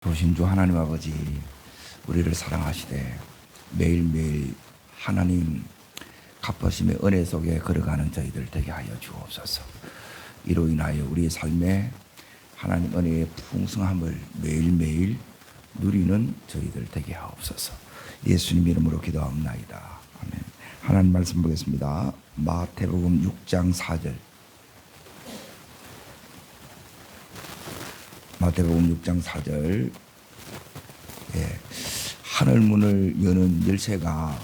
도신주 하나님 아버지, 우리를 사랑하시되 매일매일 하나님 갚으심의 은혜 속에 걸어가는 저희들 되게 하여 주옵소서. 이로 인하여 우리의 삶에 하나님 은혜의 풍성함을 매일매일 누리는 저희들 되게 하옵소서. 예수님 이름으로 기도합나이다. 아멘. 하나님 말씀 보겠습니다. 마태복음 6장 4절. 마태복음 6장 4절. 하늘 문을 여는 열쇠가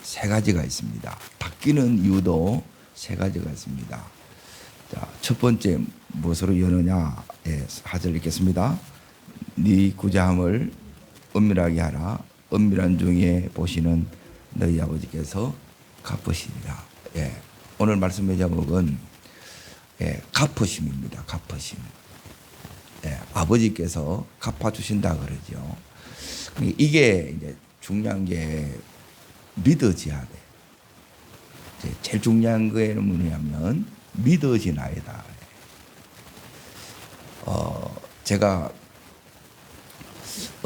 세 가지가 있습니다. 닫히는 이유도 세 가지가 있습니다. 자, 첫 번째 무엇으로 여느냐? 4절 읽겠습니다. 네 구자함을 은밀하게 하라. 은밀한 중에 보시는 너희 아버지께서 갚으시리라. 오늘 말씀의 제목은 갚으심입니다. 갚으심. 아버지께서 갚아주신다 그러죠. 이게 이제 중요한 게 믿어져야 돼. 제일 중요한 거는 뭐냐면 믿어지나이다. 제가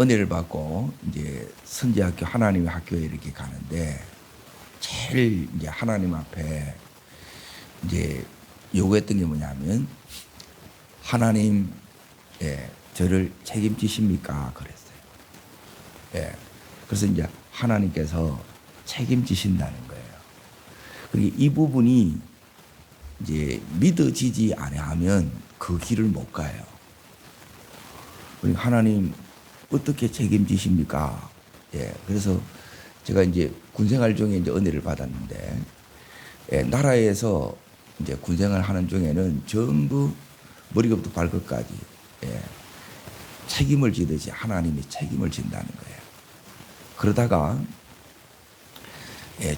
은혜를 받고 이제 선지학교 하나님의 학교에 이렇게 가는데 제일 이제 하나님 앞에 이제 요구했던 게 뭐냐면 하나님 저를 책임지십니까? 그랬어요. 그래서 이제 하나님께서 책임지신다는 거예요. 그리고 이 부분이 이제 믿어지지 않으면 그 길을 못 가요. 그리고 하나님 어떻게 책임지십니까? 그래서 제가 이제 군생활 중에 이제 은혜를 받았는데 나라에서 이제 군생활 하는 중에는 전부 머리부터 발끝까지 책임을 지듯이 하나님이 책임을 진다는 거예요. 그러다가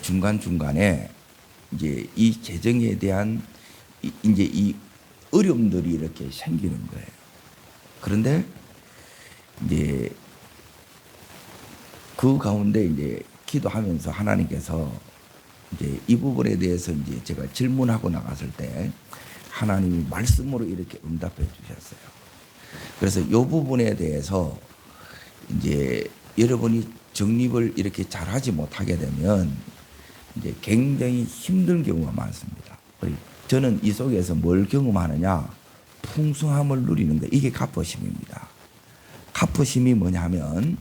중간중간에 이제 이 재정에 대한 이제 이 어려움들이 이렇게 생기는 거예요. 그런데 이제 그 가운데 이제 기도하면서 하나님께서 이제 이 부분에 대해서 이제 제가 질문하고 나갔을 때 하나님이 말씀으로 이렇게 응답해 주셨어요. 그래서 이 부분에 대해서 이제 여러분이 정립을 이렇게 잘하지 못하게 되면 이제 굉장히 힘든 경우가 많습니다. 저는 이 속에서 뭘 경험하느냐? 풍성함을 누리는 거. 이게 갚으심입니다. 갚으심이 뭐냐면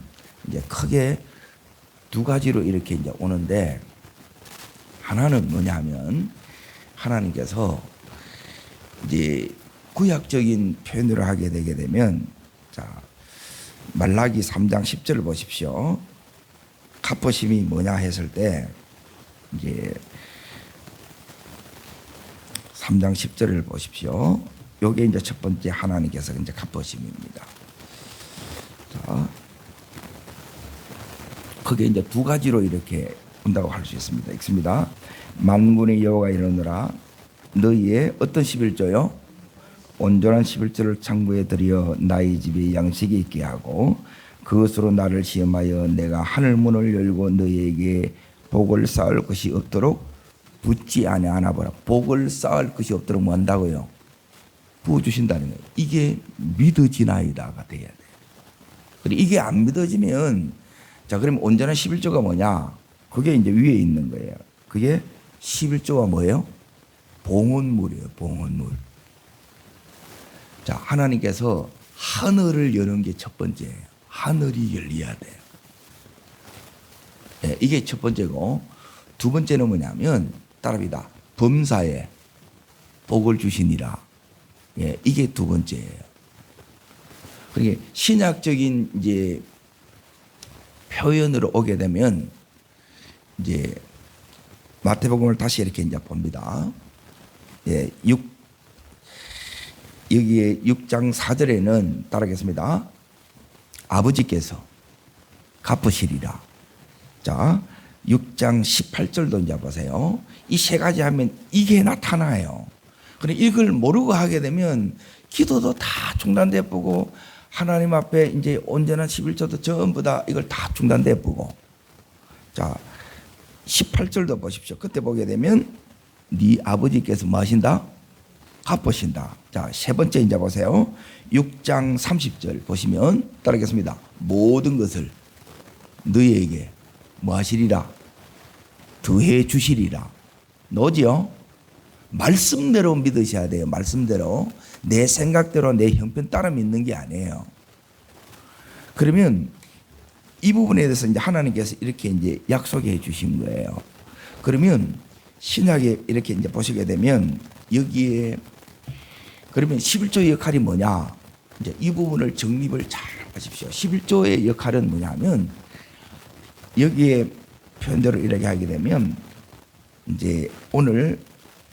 이제 크게 두 가지로 이렇게 이제 오는데 하나는 뭐냐면 하나님께서 이제 구약적인 표현으로 하게 되게 되면 자 말라기 3장 10절을 보십시오. 갚으심이 뭐냐 했을 때 이제 3장 10절을 보십시오. 요게 이제 첫 번째 하나님께서 이제 갚으심입니다. 자, 그게 이제 두 가지로 이렇게 온다고 할 수 있습니다. 읽습니다. 만군의 여호와가 이르노라 너희의 어떤 11조요? 온전한 11조를 창고에 들여 나의 집에 양식이 있게 하고 그것으로 나를 시험하여 내가 하늘 문을 열고 너희에게 복을 쌓을 것이 없도록 붓지 아니하나 보라. 복을 쌓을 것이 없도록 뭐 한다고요? 부어주신다는 거예요. 이게 믿어지나이다가 돼야 돼요. 그리고 이게 안 믿어지면 자 그러면 온전한 11조가 뭐냐? 그게 이제 위에 있는 거예요. 그게 11조가 뭐예요? 봉헌물이에요. 봉헌물. 자, 하나님께서 하늘을 여는 게 첫 번째예요. 하늘이 열려야 돼요. 이게 첫 번째고 두 번째는 뭐냐면 따라합니다. 범사에 복을 주시니라. 이게 두 번째예요. 그러니까 신약적인 이제 표현으로 오게 되면 이제 마태복음을 다시 이렇게 이제 봅니다. 여기에 6장 4절에는 따르겠습니다. 아버지께서 갚으시리라. 자, 6장 18절도 이제 보세요. 이 세 가지 하면 이게 나타나요. 그런데 이걸 모르고 하게 되면 기도도 다 중단돼 보고 하나님 앞에 이제 온전한 11조도 전부 다 이걸 다 중단돼 보고 자, 18절도 보십시오. 그때 보게 되면 네 아버지께서 뭐 하신다? 갚으신다. 자, 세 번째 이제 보세요. 6장 30절 보시면 따르겠습니다. 모든 것을 너희에게 뭐 하시리라? 더해 주시리라. 너지요? 말씀대로 믿으셔야 돼요. 말씀대로. 내 생각대로 내 형편 따라 믿는 게 아니에요. 그러면 이 부분에 대해서 이제 하나님께서 이렇게 이제 약속해 주신 거예요. 그러면 신약에 이렇게 이제 보시게 되면 여기에 그러면 11조의 역할이 뭐냐? 이제 이 부분을 정립을 잘 하십시오. 11조의 역할은 뭐냐면 여기에 표현대로 이렇게 하게 되면 이제 오늘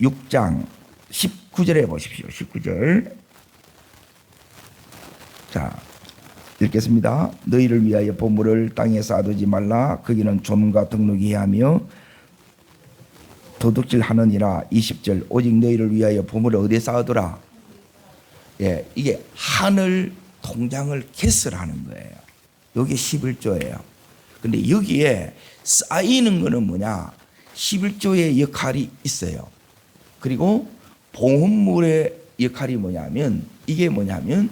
6장 19절에 보십시오. 19절. 자, 읽겠습니다. 너희를 위하여 보물을 땅에 쌓아두지 말라. 거기는 조문과 등록이 하며 도둑질하느니라. 20절. 오직 너희를 위하여 보물을 어디에 쌓아두라? 예, 이게 하늘 통장을 개설하는 거예요. 이게 11조예요. 근데 여기에 쌓이는 거는 뭐냐? 11조의 역할이 있어요. 그리고 보험물의 역할이 뭐냐면 이게 뭐냐면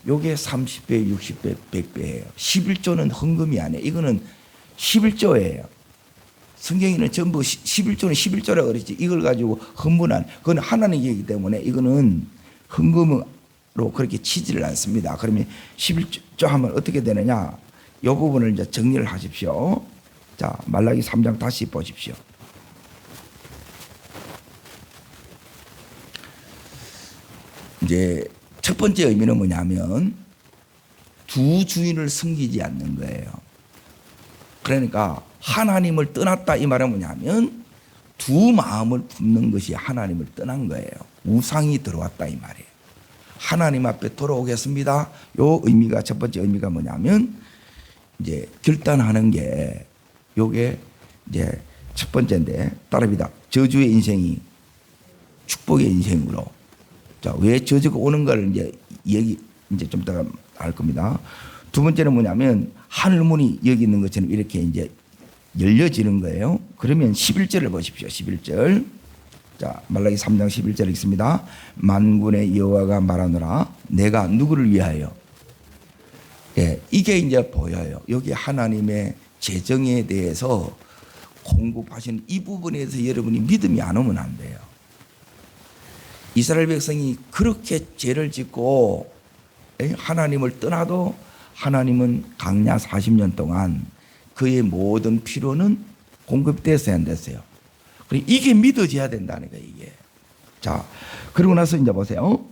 요게 30배, 60배, 100배예요. 11조는 헌금이 아니에요. 이거는 11조예요. 성경에는 전부 11조는 11조라고 그랬지 이걸 가지고 헌분한 그건 하나님의 얘기이기 때문에 이거는 헌금으로 그렇게 치지를 않습니다. 그러면 11조 하면 어떻게 되느냐? 이 부분을 이제 정리를 하십시오. 자, 말라기 3장 다시 보십시오. 이제 첫 번째 의미는 뭐냐면 두 주인을 섬기지 않는 거예요. 그러니까 하나님을 떠났다 이 말은 뭐냐면 두 마음을 품는 것이 하나님을 떠난 거예요. 우상이 들어왔다 이 말이에요. 하나님 앞에 돌아오겠습니다. 요 의미가 첫 번째 의미가 뭐냐면 이제 결단하는 게 요게 이제 첫 번째인데 따릅니다. 저주의 인생이 축복의 인생으로. 자, 왜 저주가 오는가를 이제 얘기 이제 좀 이따가 알 겁니다. 두 번째는 뭐냐면 하늘문이 여기 있는 것처럼 이렇게 이제 열려지는 거예요. 그러면 11절을 보십시오. 11절. 자, 말라기 3장 11절 읽습니다. 만군의 여호와가 말하노라 내가 누구를 위하여. 예, 이게 이제 보여요. 여기 하나님의 재정에 대해서 공급하시는 이 부분에 대해서 여러분이 믿음이 안 오면 안 돼요. 이스라엘 백성이 그렇게 죄를 짓고 하나님을 떠나도 하나님은 광야 40년 동안 그의 모든 필요는 공급됐어야 안 됐어요. 그리고 이게 믿어져야 된다는 거예요. 이게. 자, 그러고 나서 이제 보세요.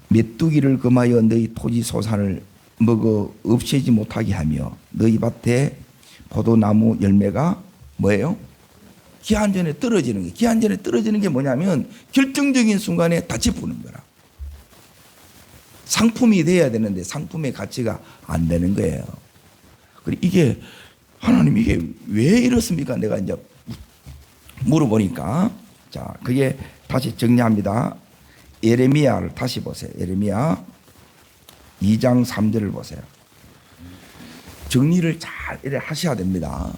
메뚜기를 금하여 너희 토지 소산을 먹어 없애지 못하게 하며 너희 밭에 포도나무 열매가 뭐예요? 기한 전에 떨어지는 게. 기한 전에 떨어지는 게 뭐냐면 결정적인 순간에 다 짚우는 거라. 상품이 돼야 되는데 상품의 가치가 안 되는 거예요. 그리고 이게 하나님 이게 왜 이렇습니까? 내가 이제 물어보니까 자, 그게 다시 정리합니다. 예레미야를 다시 보세요. 예레미야 2장 3절을 보세요. 정리를 잘 이렇게 하셔야 됩니다.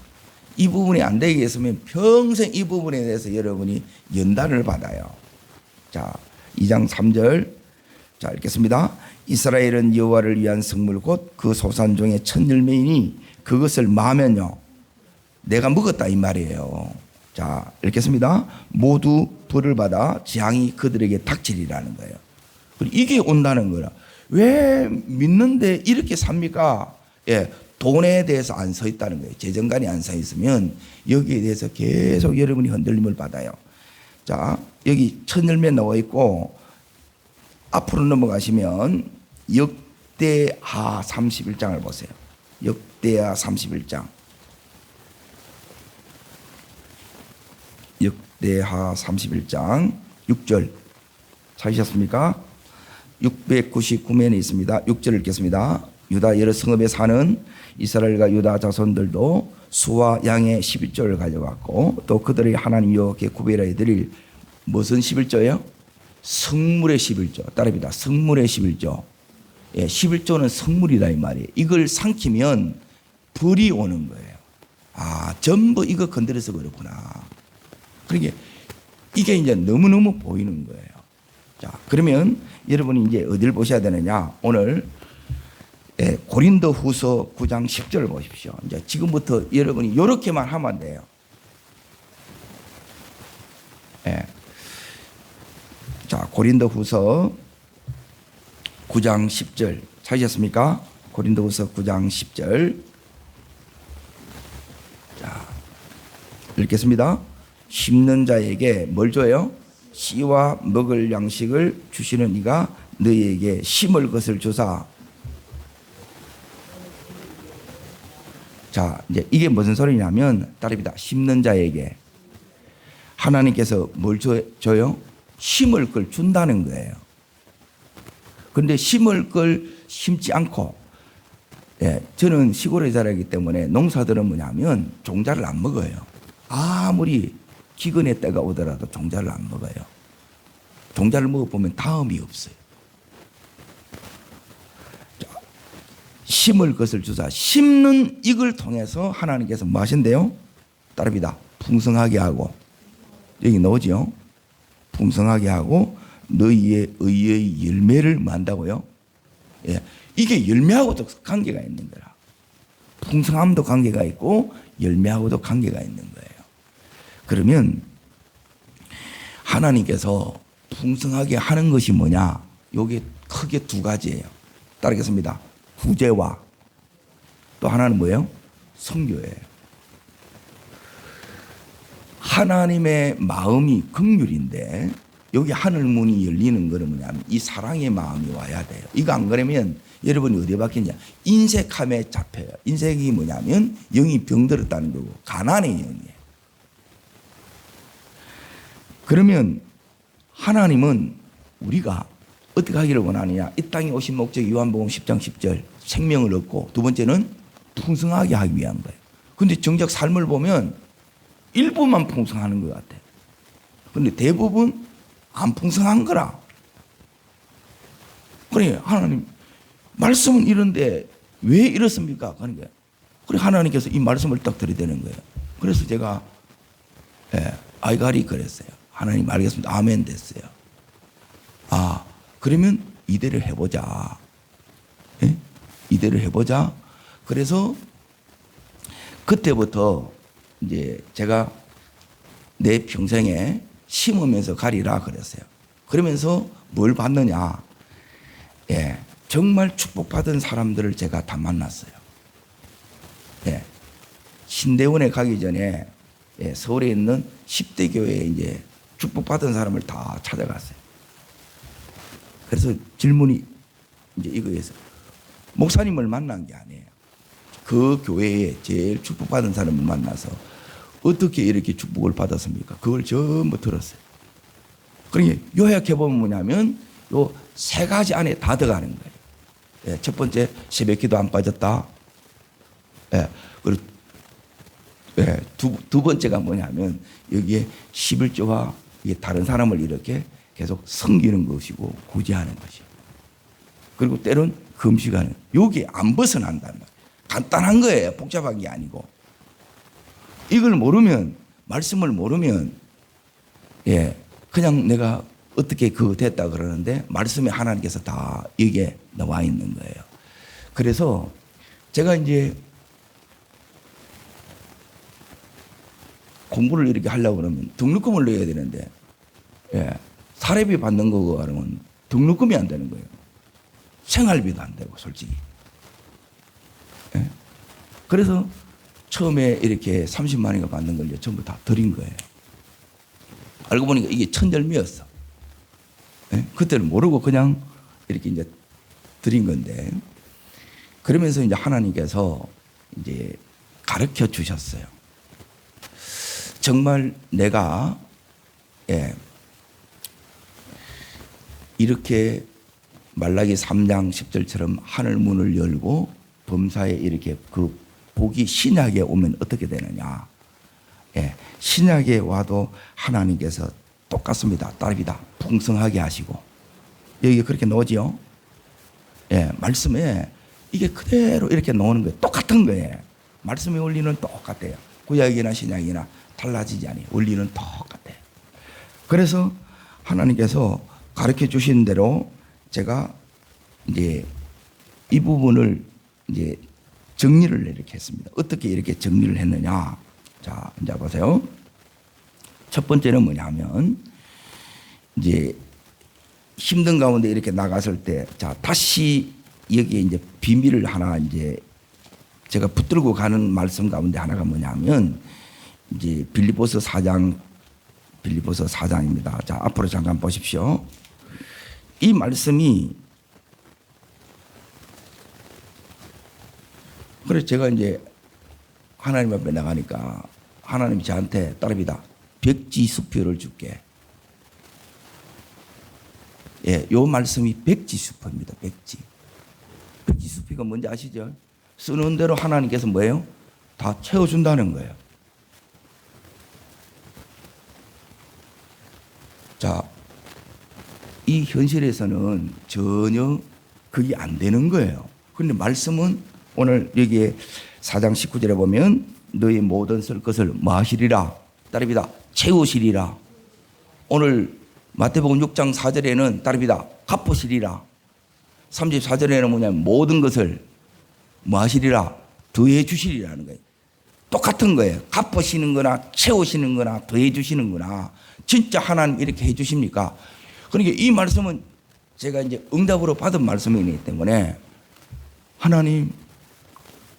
이 부분이 안 되게 했으면 평생 이 부분에 대해서 여러분이 연단을 받아요. 자, 2장 3절. 자, 읽겠습니다. 이스라엘은 여호와를 위한 성물 곧 그 소산 중에 첫 열매이니 그것을 마면요 내가 먹었다 이 말이에요. 자, 읽겠습니다. 모두 벌을 받아 재앙이 그들에게 닥치리라는 거예요. 그리고 이게 온다는 거라. 왜 믿는데 이렇게 삽니까? 예, 돈에 대해서 안 서 있다는 거예요. 재정관이 안 서 있으면 여기에 대해서 계속 여러분이 흔들림을 받아요. 자, 여기 첫 열매 나와 있고 앞으로 넘어가시면 역대하 31장을 보세요. 역대하 31장. 역대하 31장 6절 찾으셨습니까? 699면에 있습니다. 6절 읽겠습니다. 유다 여러 성읍에 사는 이스라엘과 유다 자손들도 수와 양의 11조를 가져왔고 또 그들의 하나님 여호와께 구별하여 드릴 무슨 11조예요? 성물의 11조. 따릅니다. 성물의 11조. 예, 11조는 성물이다 이 말이에요. 이걸 삼키면 불이 오는 거예요. 아, 전부 이거 건드려서 그렇구나. 그러니까 이게 이제 너무너무 보이는 거예요. 자, 그러면 여러분이 이제 어디를 보셔야 되느냐? 오늘 고린도후서 9장 10절을 보십시오. 이제 지금부터 여러분이 이렇게만 하면 돼요. 자, 고린도후서 9장 10절 찾으셨습니까? 고린도후서 9장 10절. 자, 읽겠습니다. 심는 자에게 뭘 줘요? 씨와 먹을 양식을 주시는 이가 너희에게 심을 것을 주사. 자, 이제 이게 무슨 소리냐면 따릅니다. 심는 자에게 하나님께서 뭘 줘요? 심을 걸 준다는 거예요. 그런데 심을 걸 심지 않고, 저는 시골에 자라기 때문에 농사들은 뭐냐면 종자를 안 먹어요. 아무리 기근의 때가 오더라도 종자를 안 먹어요. 종자를 먹어보면 다음이 없어요. 자, 심을 것을 주사. 심는 이걸 통해서 하나님께서 뭐 하신대요? 따릅니다. 풍성하게 하고, 여기 나오죠? 풍성하게 하고 너희의 의의 열매를 만다고요? 이게 열매하고도 관계가 있는 거라. 풍성함도 관계가 있고 열매하고도 관계가 있는 거예요. 그러면 하나님께서 풍성하게 하는 것이 뭐냐? 요게 크게 두 가지예요. 따르겠습니다. 구제와 또 하나는 뭐예요? 성교예요. 하나님의 마음이 긍휼인데 여기 하늘 문이 열리는 거는 뭐냐면 이 사랑의 마음이 와야 돼요. 이거 안 그러면 여러분이 어디에 박히냐? 인색함에 잡혀요. 인색이 뭐냐면 영이 병들었다는 거고 가난의 영이에요. 그러면 하나님은 우리가 어떻게 하기를 원하느냐? 이 땅에 오신 목적이 요한복음 10장 10절 생명을 얻고, 두 번째는 풍성하게 하기 위한 거예요. 그런데 정작 삶을 보면 일부만 풍성하는 것 같아요. 그런데 대부분 안 풍성한 거라. 그래, 하나님 말씀은 이런데 왜 이렇습니까? 하는 거예요. 그래, 하나님께서 이 말씀을 딱 들이대는 거예요. 그래서 제가 아이가리 그랬어요. 하나님 알겠습니다. 아멘 됐어요. 아, 그러면 이대로 해보자. 이대로 해보자. 그래서 그때부터 이제 제가 내 평생에 심으면서 가리라 그랬어요. 그러면서 뭘 받느냐? 정말 축복받은 사람들을 제가 다 만났어요. 신대원에 가기 전에 서울에 있는 10대 교회에 이제 축복받은 사람을 다 찾아갔어요. 그래서 질문이 이제 이거였어요. 목사님을 만난 게 아니에요. 그 교회에 제일 축복받은 사람을 만나서 어떻게 이렇게 축복을 받았습니까? 그걸 전부 들었어요. 그러니까 요약해보면 뭐냐면 요 세 가지 안에 다 들어가는 거예요. 첫 번째, 새벽기도 안 빠졌다. 그리고 두 번째가 뭐냐면 여기에 11조와 다른 사람을 이렇게 계속 섬기는 것이고 구제하는 것이고, 그리고 때론 금식하는, 여기 안 벗어난다는 거예요. 간단한 거예요. 복잡한 게 아니고. 이걸 모르면, 말씀을 모르면 그냥 내가 어떻게 그거 됐다 그러는데 말씀에 하나님께서 다 이게 나와 있는 거예요. 그래서 제가 이제 공부를 이렇게 하려고 그러면 등록금을 내야 되는데 사례비 받는 거고 그러면 등록금이 안 되는 거예요. 생활비도 안 되고 솔직히. 그래서 처음에 이렇게 30만 원인가 받는 걸 전부 다 드린 거예요. 알고 보니까 이게 천절미였어. 그때는 모르고 그냥 이렇게 이제 드린 건데, 그러면서 이제 하나님께서 이제 가르쳐 주셨어요. 정말 내가 이렇게 말라기 3장 10절처럼 하늘 문을 열고 범사에 이렇게 그 복이 신약에 오면 어떻게 되느냐? 신약에 와도 하나님께서 똑같습니다. 따릅니다. 풍성하게 하시고, 여기 그렇게 나오지요. 말씀에 이게 그대로 이렇게 나오는 거예요. 똑같은 거예요. 말씀의 원리는 똑같아요. 구약이나 신약이나 달라지지 않아요. 원리는 똑같아요. 그래서 하나님께서 가르쳐 주신 대로 제가 이제 이 부분을 이제 정리를 이렇게 했습니다. 어떻게 이렇게 정리를 했느냐. 자, 이제 보세요. 첫 번째는 뭐냐면 이제 힘든 가운데 이렇게 나갔을 때, 자, 다시 여기에 이제 비밀을 하나 이제 제가 붙들고 가는 말씀 가운데 하나가 뭐냐면 이제 빌립보서 4장입니다. 자, 앞으로 잠깐 보십시오. 이 말씀이 그래서 제가 이제 하나님 앞에 나가니까 하나님이 저한테 따릅니다. 백지수표를 줄게. 예, 요 말씀이 백지수표입니다. 백지수표가 뭔지 아시죠? 쓰는 대로 하나님께서 뭐예요? 다 채워준다는 거예요. 자, 이 현실에서는 전혀 그게 안 되는 거예요. 그런데 말씀은 오늘 여기에 4장 19절에 보면 너희 모든 쓸 것을 뭐 하시리라? 따릅니다. 채우시리라. 오늘 마태복음 6장 4절에는 따릅니다. 갚으시리라. 34절에는 뭐냐면 모든 것을 뭐 하시리라? 더해 주시리라는 거예요. 똑같은 거예요. 갚으시는 거나 채우시는 거나 더해 주시는 거나 진짜 하나님 이렇게 해 주십니까? 그러니까 이 말씀은 제가 이제 응답으로 받은 말씀이기 때문에 하나님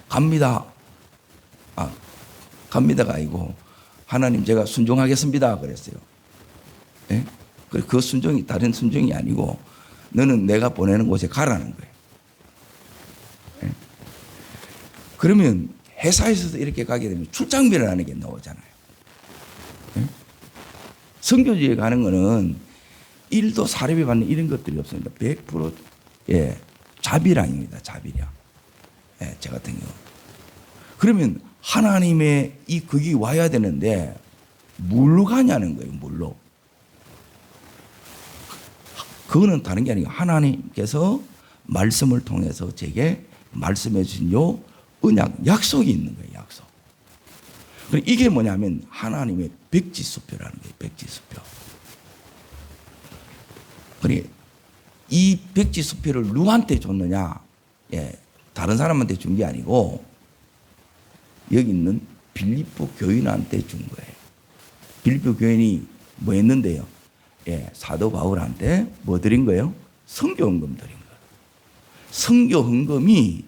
갑니다. 갑니다가 아니고 하나님 제가 순종하겠습니다 그랬어요. 예? 그 순종이 다른 순종이 아니고 너는 내가 보내는 곳에 가라는 거예요. 예? 그러면 회사에서도 이렇게 가게 되면 출장비라는 게 나오잖아요. 예? 선교지에 가는 거는 일도 사례비 받는 이런 것들이 없습니다. 100% 예, 자비량입니다. 자비량. 예, 저 같은 경우. 그러면 하나님의 이 극이 와야 되는데 뭘로 가냐는 거예요. 뭘로. 그거는 다른 게 아니고 하나님께서 말씀을 통해서 제게 말씀해 주신 요 언약, 약속이 있는 거예요. 약속. 이게 뭐냐면 하나님의 백지수표라는 거예요. 백지수표. 그러니까 이 백지수표를 누구한테 줬느냐? 예, 다른 사람한테 준 게 아니고 여기 있는 빌립보 교인한테 준 거예요. 빌립보 교인이 뭐 했는데요? 예, 사도 바울한테 뭐 드린 거예요? 선교헌금 드린 거예요. 선교헌금이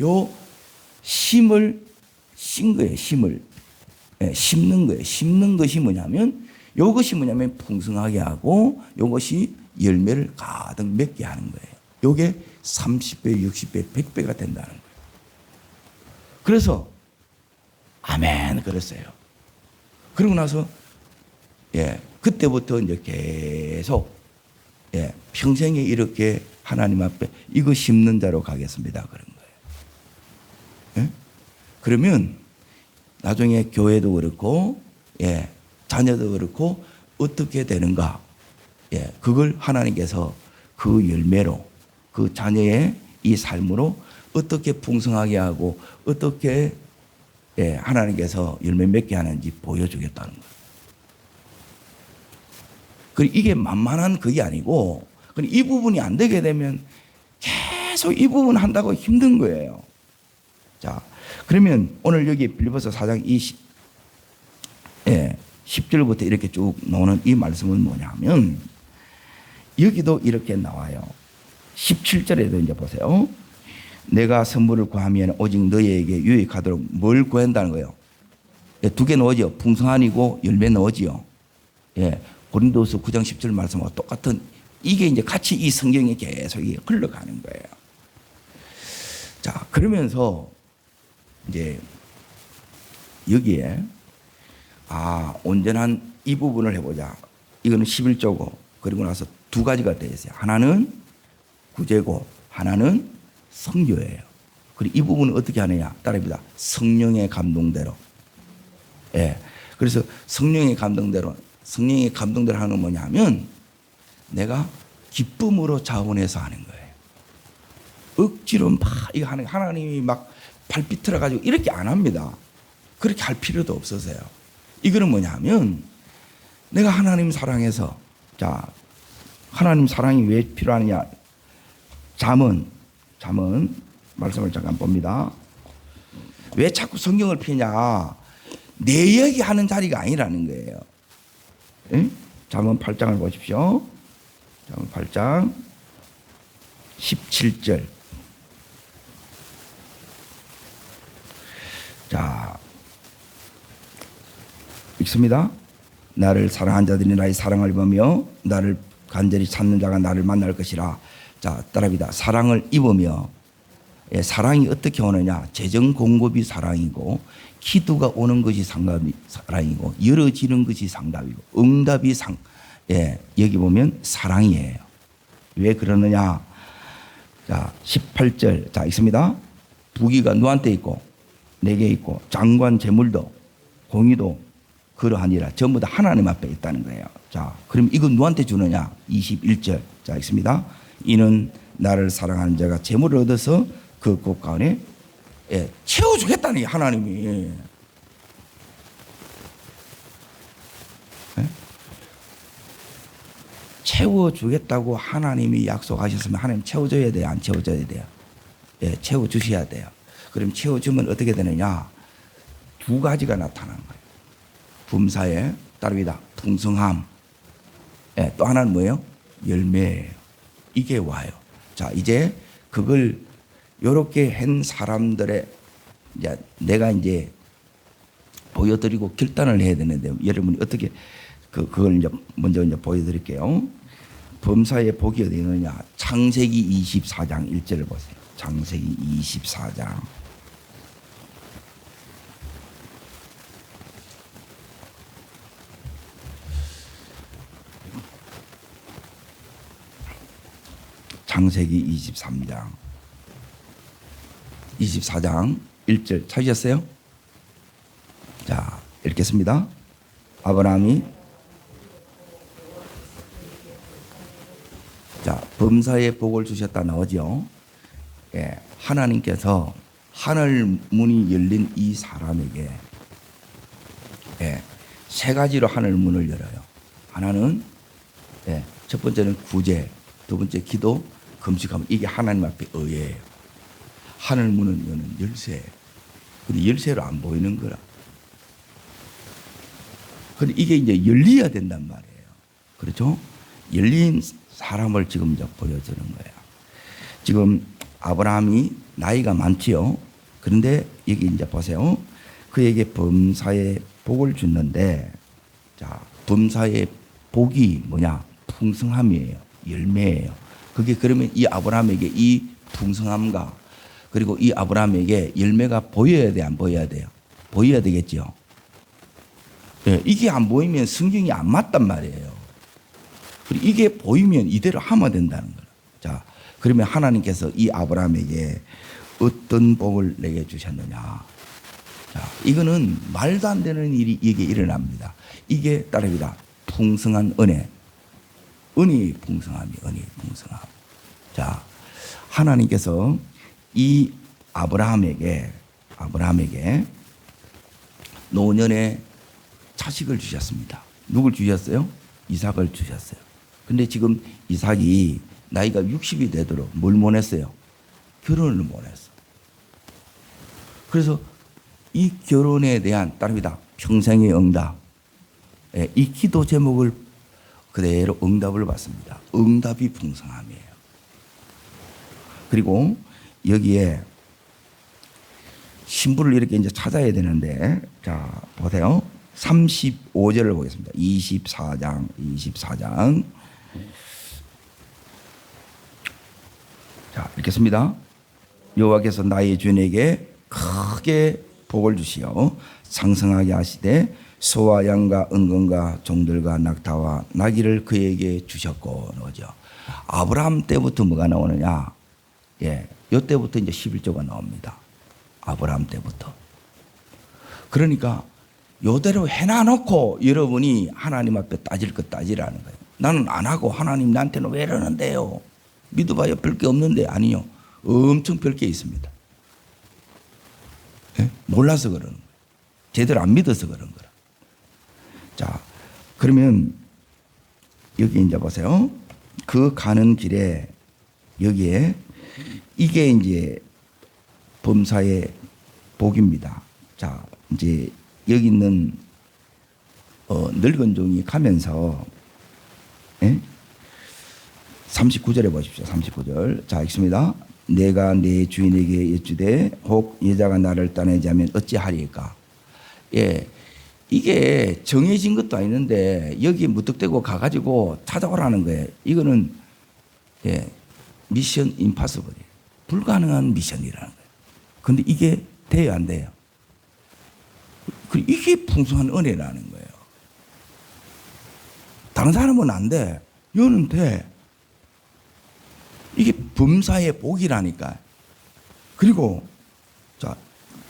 요 심을 신 거예요. 심을. 예, 심는 거예요. 심는 것이 뭐냐면 요것이 뭐냐면 풍성하게 하고 요것이 열매를 가득 맺게 하는 거예요. 요게 30배, 60배, 100배가 된다는 거예요. 그래서 아멘 그랬어요. 그러고 나서 예, 그때부터 이제 계속 예, 평생에 이렇게 하나님 앞에 이거 심는 자로 가겠습니다 그런 거예요. 예? 그러면 나중에 교회도 그렇고 예, 자녀도 그렇고 어떻게 되는가? 예, 그걸 하나님께서 그 열매로 그 자녀의 이 삶으로 어떻게 풍성하게 하고 어떻게 예, 하나님께서 열매 맺게 하는지 보여주겠다는 거예요. 그리고 이게 만만한 그게 아니고 이 부분이 안 되게 되면 계속 이 부분 한다고 힘든 거예요. 자, 그러면 오늘 여기 빌립보서 4장 10절부터 이렇게 쭉 나오는 이 말씀은 뭐냐면 여기도 이렇게 나와요. 17절에도 이제 보세요. 내가 선물을 구하면 오직 너희에게 유익하도록 뭘 구한다는 거예요? 예, 두 개 넣어지요. 풍성한이고 열매 넣어지요. 예, 고린도서 9장 10절 말씀과 똑같은 이게 이제 같이 이 성경에 계속 흘러가는 거예요. 자, 그러면서 이제 여기에 온전한 이 부분을 해보자. 이거는 11조고 그리고 나서 두 가지가 되어 있어요. 하나는 구제고 하나는 성교예요. 그리고 이 부분은 어떻게 하느냐? 따릅니다. 성령의 감동대로. 예. 그래서 성령의 감동대로 하는 건 뭐냐면 내가 기쁨으로 자원해서 하는 거예요. 억지로 막 이거 하는 하나님이 막 발빛 틀어가지고 이렇게 안 합니다. 그렇게 할 필요도 없어서요. 이거는 뭐냐면 내가 하나님 사랑해서 자 하나님 사랑이 왜 필요하느냐? 잠언 말씀을 잠깐 봅니다. 왜 자꾸 성경을 피냐? 내 얘기하는 자리가 아니라는 거예요. 응? 잠언 8장을 보십시오. 잠언 8장 17절. 자, 읽습니다. 나를 사랑한 자들이 나의 사랑을 입으며 나를 간절히 찾는 자가 나를 만날 것이라. 자, 따라합니다. 사랑을 입으며, 예, 사랑이 어떻게 오느냐? 재정 공급이 사랑이고, 기도가 오는 것이 사랑이고, 열어지는 것이 상답이고, 응답이 예, 여기 보면 사랑이에요. 왜 그러느냐? 자, 18절. 자, 읽습니다. 부귀가 누구한테 있고, 내게 있고, 장관 재물도, 공의도 그러하니라. 전부 다 하나님 앞에 있다는 거예요. 자, 그럼 이건 누구한테 주느냐? 21절. 자, 읽습니다. 이는 나를 사랑하는 자가 재물을 얻어서 그 곳 가운데, 예, 채워주겠다니 하나님이. 예? 채워주겠다고 하나님이 약속하셨으면 하나님 채워줘야 돼요? 안 채워줘야 돼요? 예, 채워주셔야 돼요. 그럼 채워주면 어떻게 되느냐? 두 가지가 나타나는 거예요. 범사에 따릅니다. 풍성함. 예, 또 하나는 뭐예요? 열매예요. 이게 와요. 자, 이제 그걸 요렇게 한 사람들의 이제 내가 이제 보여드리고 결단을 해야 되는데 여러분이 어떻게 그걸 이제 먼저 이제 보여드릴게요. 범사의 복이 어디 있느냐? 창세기 24장 1절을 보세요. 창세기 24장. 창세기 24장 1절 찾으셨어요? 자, 읽겠습니다. 아브라함이 자, 범사에 복을 주셨다 나오죠. 예, 하나님께서 하늘 문이 열린 이 사람에게, 예, 세 가지로 하늘 문을 열어요. 하나는, 예, 첫 번째는 구제, 두 번째 기도, 금식하면 이게 하나님 앞에 의예요. 하늘 문은 여는 열쇠예요. 근데 열쇠로 안 보이는 거라. 근데 이게 이제 열려야 된단 말이에요. 그렇죠? 열린 사람을 지금 이제 보여주는 거예요. 지금 아브라함이 나이가 많지요. 그런데 여기 이제 보세요. 그에게 범사의 복을 줬는데, 자, 범사의 복이 뭐냐? 풍성함이에요. 열매예요. 그게 그러면 이 아브라함에게 이 풍성함과 그리고 이 아브라함에게 열매가 보여야 돼, 안 보여야 돼요? 보여야 되겠죠. 예, 이게 안 보이면 성경이 안 맞단 말이에요. 그리고 이게 보이면 이대로 하면 된다는 거예요. 자, 그러면 하나님께서 이 아브라함에게 어떤 복을 내게 주셨느냐? 자, 이거는 말도 안 되는 일이 이게 일어납니다. 이게 따릅니다. 풍성한 은혜. 은혜의 풍성함이 은혜의 풍성함. 자, 하나님께서 이 아브라함에게 노년에 자식을 주셨습니다. 누굴 주셨어요? 이삭을 주셨어요. 근데 지금 이삭이 나이가 60이 되도록 뭘 못했어요? 결혼을 못했어. 그래서 이 결혼에 대한 따릅니다. 평생의 응답. 예, 이 기도 제목을 그대로 응답을 받습니다. 응답이 풍성함이에요. 그리고 여기에 신부를 이렇게 이제 찾아야 되는데, 자, 보세요. 35절을 보겠습니다. 24장. 자, 읽겠습니다. 여호와께서 나의 주인에게 크게 복을 주시어 상승하게 하시되 소와 양과 은금과 종들과 낙타와 나귀를 그에게 주셨고, 그러죠. 아브라함 때부터 뭐가 나오느냐? 예, 요때부터 이제 11조가 나옵니다. 아브라함 때부터. 그러니까 요대로 해놔놓고 여러분이 하나님 앞에 따질 것 따지라는 거예요. 나는 안 하고 하나님 나한테는 왜 이러는데요? 믿어봐야 별 게 없는데. 아니요. 엄청 별 게 있습니다. 예? 몰라서 그러는 거예요. 제대로 안 믿어서 그런 거라. 자, 그러면 여기 이제 보세요. 그 가는 길에 여기에 이게 이제 범사의 복입니다. 자, 이제 여기 있는 늙은 종이 가면서 39절에 보십시오. 39절. 자, 읽습니다. 내가 내 주인에게 여쭈되 혹 여자가 나를 떠나지 하면 어찌하리까? 예. 이게 정해진 것도 아니는데 여기 무턱대고 가가지고 찾아오라는 거예요. 이거는 미션 임파서블이에요. 불가능한 미션이라는 거예요. 근데 이게 돼요, 안 돼요? 이게 풍성한 은혜라는 거예요. 다른 사람은 안 돼. 이거는 돼. 이게 범사의 복이라니까. 그리고 자,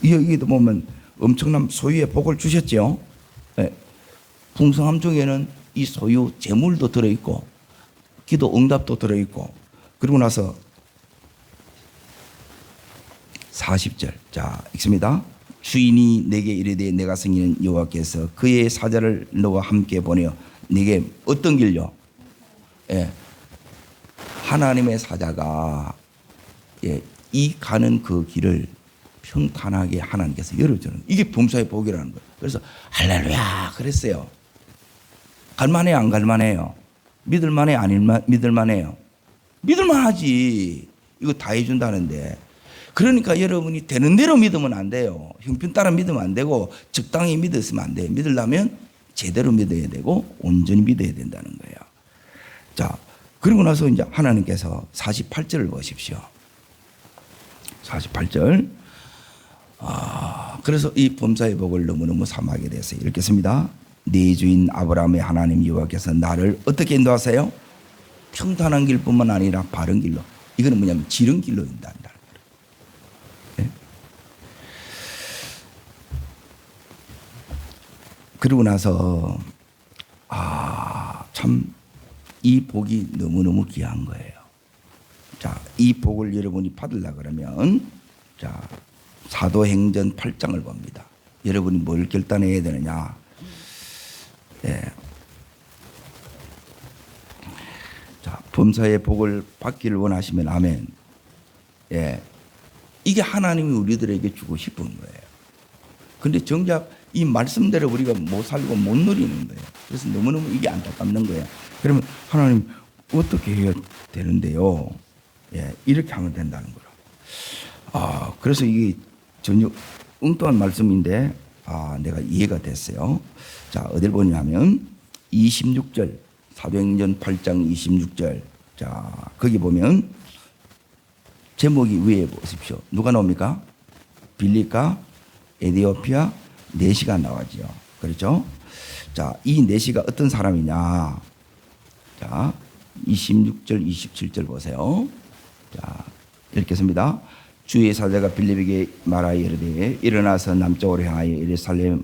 여기도 보면 엄청난 소유의 복을 주셨죠. 네. 풍성함 중에는 이 소유 재물도 들어있고 기도 응답도 들어있고, 그리고 나서 40절. 자, 읽습니다. 주인이 내게 이르되 내가 섬기는 여호와께서 그의 사자를 너와 함께 보내어 네게 어떤 길요? 하나님의 사자가 이 가는 그 길을 평탄하게 하나님께서 열어주는, 이게 범사의 복이라는 거예요. 그래서 할렐루야 그랬어요. 갈만해요, 안 갈만해요? 믿을만해요, 안 믿을만해요? 믿을만하지. 이거 다 해준다는데. 그러니까 여러분이 되는 대로 믿으면 안 돼요. 형편 따라 믿으면 안 되고 적당히 믿었으면 안 돼요. 믿으려면 제대로 믿어야 되고 온전히 믿어야 된다는 거예요. 자, 그리고 나서 이제 하나님께서 48절을 보십시오. 48절. 그래서 이 범사의 복을 너무너무 사모하게 됐어요. 읽겠습니다. 네 주인 아브라함의 하나님 여호와께서 나를 어떻게 인도하세요? 평탄한 길뿐만 아니라 바른 길로. 이거는 뭐냐면 지른 길로 인도한다는 거예요. 네? 그리고 나서 참 이 복이 너무너무 귀한 거예요. 자, 이 복을 여러분이 받으려고 그러면 자, 사도행전 8장을 봅니다. 여러분이 뭘 결단해야 되느냐? 자, 범사의 복을 받기를 원하시면 아멘. 이게 하나님이 우리들에게 주고 싶은 거예요. 근데 정작 이 말씀대로 우리가 못 살고 못 누리는 거예요. 그래서 너무너무 이게 안타깝는 거예요. 그러면 하나님 어떻게 해야 되는데요? 이렇게 하면 된다는 거라. 그래서 이게 전혀 엉뚱한 말씀인데 내가 이해가 됐어요. 자, 어딜 보냐면 26절, 사도행전 8장 26절. 자, 거기 보면 제목이 위에 보십시오. 누가 나옵니까? 빌립과 에디오피아 내시가 나와죠. 그렇죠? 자, 이 내시가 어떤 사람이냐? 자, 26절, 27절 보세요. 자, 읽겠습니다. 주의 사자가 빌립에게 말하여 이르되 일어나서 남쪽으로 향하여 예루살렘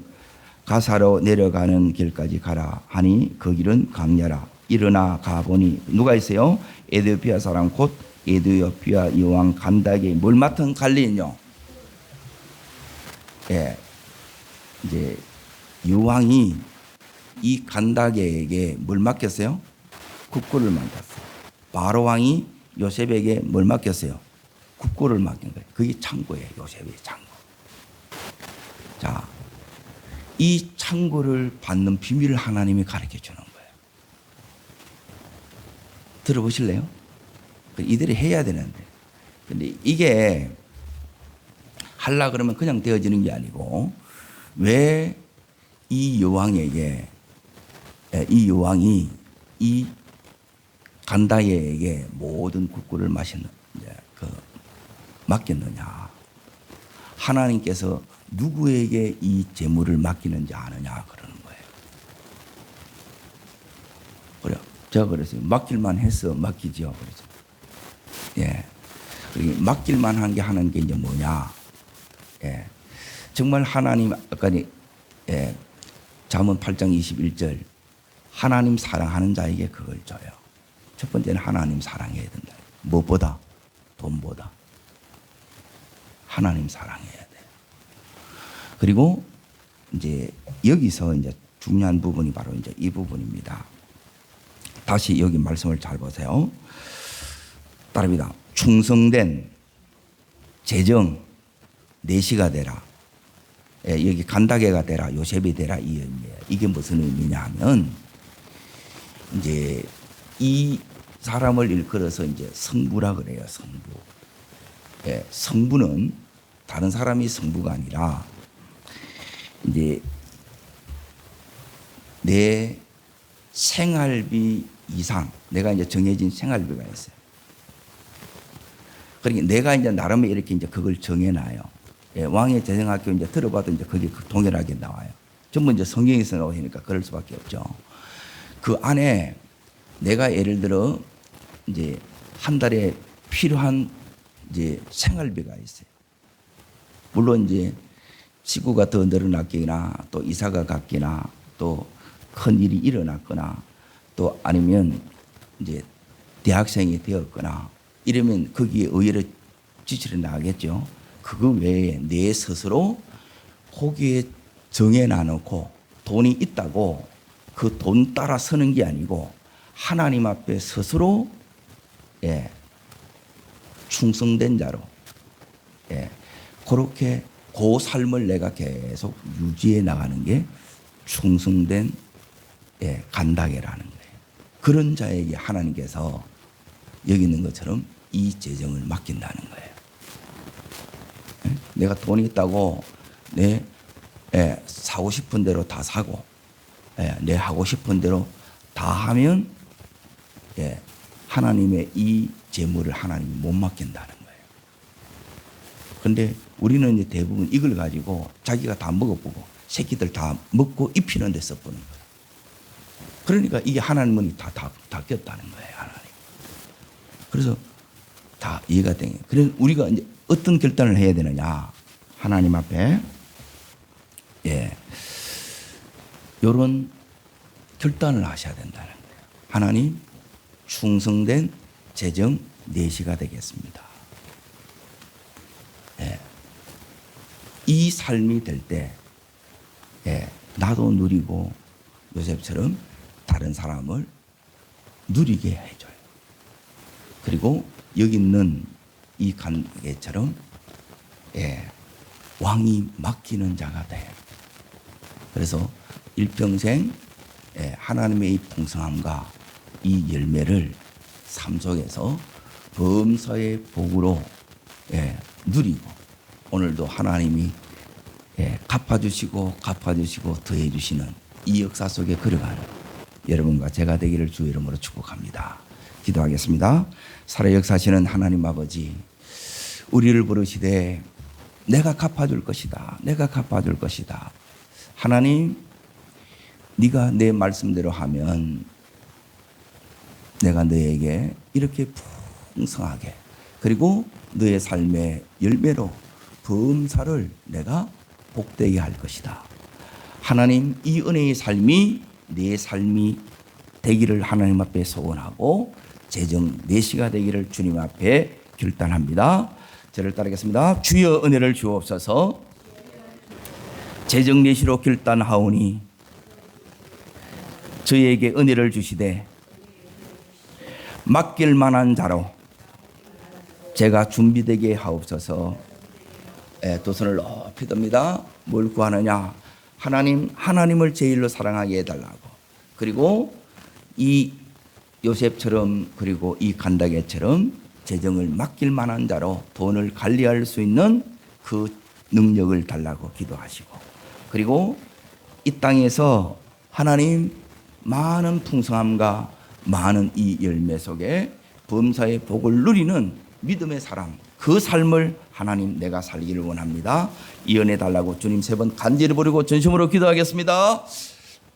가사로 내려가는 길까지 가라 하니 그 길은 강야라. 일어나 가보니 누가 있어요? 에디오피아 사람 곧 에디오피아 여왕 간다게 뭘 맡은 관리인요? 이제 여왕이 이 간다게에게 뭘 맡겼어요? 국고를 맡겼어요. 바로 왕이 요셉에게 뭘 맡겼어요? 국고를 맡긴 거예요. 그게 창고예요. 요셉의 창고. 자, 이 창고를 받는 비밀을 하나님이 가르쳐 주는 거예요. 들어보실래요? 이들이 해야 되는데. 근데 이게 하려 그러면 그냥 되어지는 게 아니고, 왜 이 여왕에게, 이 여왕이 이 간다예에게 모든 국고를 맡겼느냐? 하나님께서 누구에게 이 재물을 맡기는지 아느냐 그러는 거예요. 그래요. 제가 그랬어요. 맡길만 했어, 맡기죠. 그래서 맡길만 한 게 하는 게 이제 뭐냐? 정말 하나님 아까 잠언 8장 21절 하나님 사랑하는 자에게 그걸 줘요. 첫 번째는 하나님 사랑해야 된다. 무엇보다? 돈보다. 하나님 사랑해야 돼. 그리고 이제 여기서 이제 중요한 부분이 바로 이제 이 부분입니다. 다시 여기 말씀을 잘 보세요. 따릅니다. 충성된 재정 내시가 되라. 여기 간다게가 되라, 요셉이 되라 이 의미예요. 이게 무슨 의미냐 하면 이제 이 사람을 일컬어서 이제 성부라 그래요. 성부. 성부는 다른 사람이 성부가 아니라 이제 내 생활비 이상 내가 이제 정해진 생활비가 있어요. 그러니까 내가 이제 나름의 이렇게 이제 그걸 정해놔요. 왕의 재정학교 이제 들어봐도 이제 그게 동일하게 나와요. 전부 이제 성경에서 나오니까 그럴 수밖에 없죠. 그 안에 내가 예를 들어 이제 한 달에 필요한 이제 생활비가 있어요. 물론 이제 식구가 더 늘어났거나 또 이사가 갔거나 또 큰 일이 일어났거나 또 아니면 이제 대학생이 되었거나 이러면 거기에 의외로 지출이 나가겠죠. 그거 외에 내 스스로 거기에 정해놔놓고 돈이 있다고 그 돈 따라 서는 게 아니고 하나님 앞에 스스로 충성된 자로 그렇게 그 삶을 내가 계속 유지해 나가는 게 충성된 간다게라는 거예요. 그런 자에게 하나님께서 여기 있는 것처럼 이 재정을 맡긴다는 거예요. 내가 돈이 있다고 내 사고 싶은 대로 다 사고 내 하고 싶은 대로 다 하면 하나님의 이 재물을 하나님이 못 맡긴다는 거예요. 그런데 우리는 이제 대부분 이걸 가지고 자기가 다 먹어보고 새끼들 다 먹고 입히는 데 써보는 거예요. 그러니까 이게 하나님은 다 꼈다는 거예요. 하나님. 그래서 다 이해가 되요. 그래서 우리가 이제 어떤 결단을 해야 되느냐? 하나님 앞에 이런 결단을 하셔야 된다는 거예요. 하나님 충성된 재정 내시가 되겠습니다. 이 삶이 될 때 나도 누리고 요셉처럼 다른 사람을 누리게 해줘요. 그리고 여기 있는 이 관계처럼 왕이 맡기는 자가 돼요. 그래서 일평생 하나님의 이 풍성함과 이 열매를 삶 속에서 범사의 복으로 누리고 오늘도 하나님이 갚아주시고 더해주시는 이 역사 속에 걸어가는 여러분과 제가 되기를 주의 이름으로 축복합니다. 기도하겠습니다. 살아 역사하시는 하나님 아버지, 우리를 부르시되 내가 갚아줄 것이다. 내가 갚아줄 것이다. 하나님, 네가 내 말씀대로 하면 내가 너에게 이렇게 풍성하게 그리고 너의 삶의 열매로 범사를 내가 복되게 할 것이다. 하나님, 이 은혜의 삶이 내 삶이 되기를 하나님 앞에 소원하고 재정 내시가 되기를 주님 앞에 결단합니다. 저를 따르겠습니다. 주여 은혜를 주옵소서. 재정 내시로 결단하오니 저에게 은혜를 주시되 맡길 만한 자로 제가 준비되게 하옵소서. 두 손을 높이 듭니다. 뭘 구하느냐? 하나님을 제일로 사랑하게 해달라고. 그리고 이 요셉처럼 그리고 이 간다게처럼 재정을 맡길 만한 자로 돈을 관리할 수 있는 그 능력을 달라고 기도하시고, 그리고 이 땅에서 하나님 많은 풍성함과 많은 이 열매 속에 범사의 복을 누리는 믿음의 사람, 그 삶을 하나님 내가 살기를 원합니다. 이 은혜 달라고 주님 3번 간절히 부르고 전심으로 기도하겠습니다.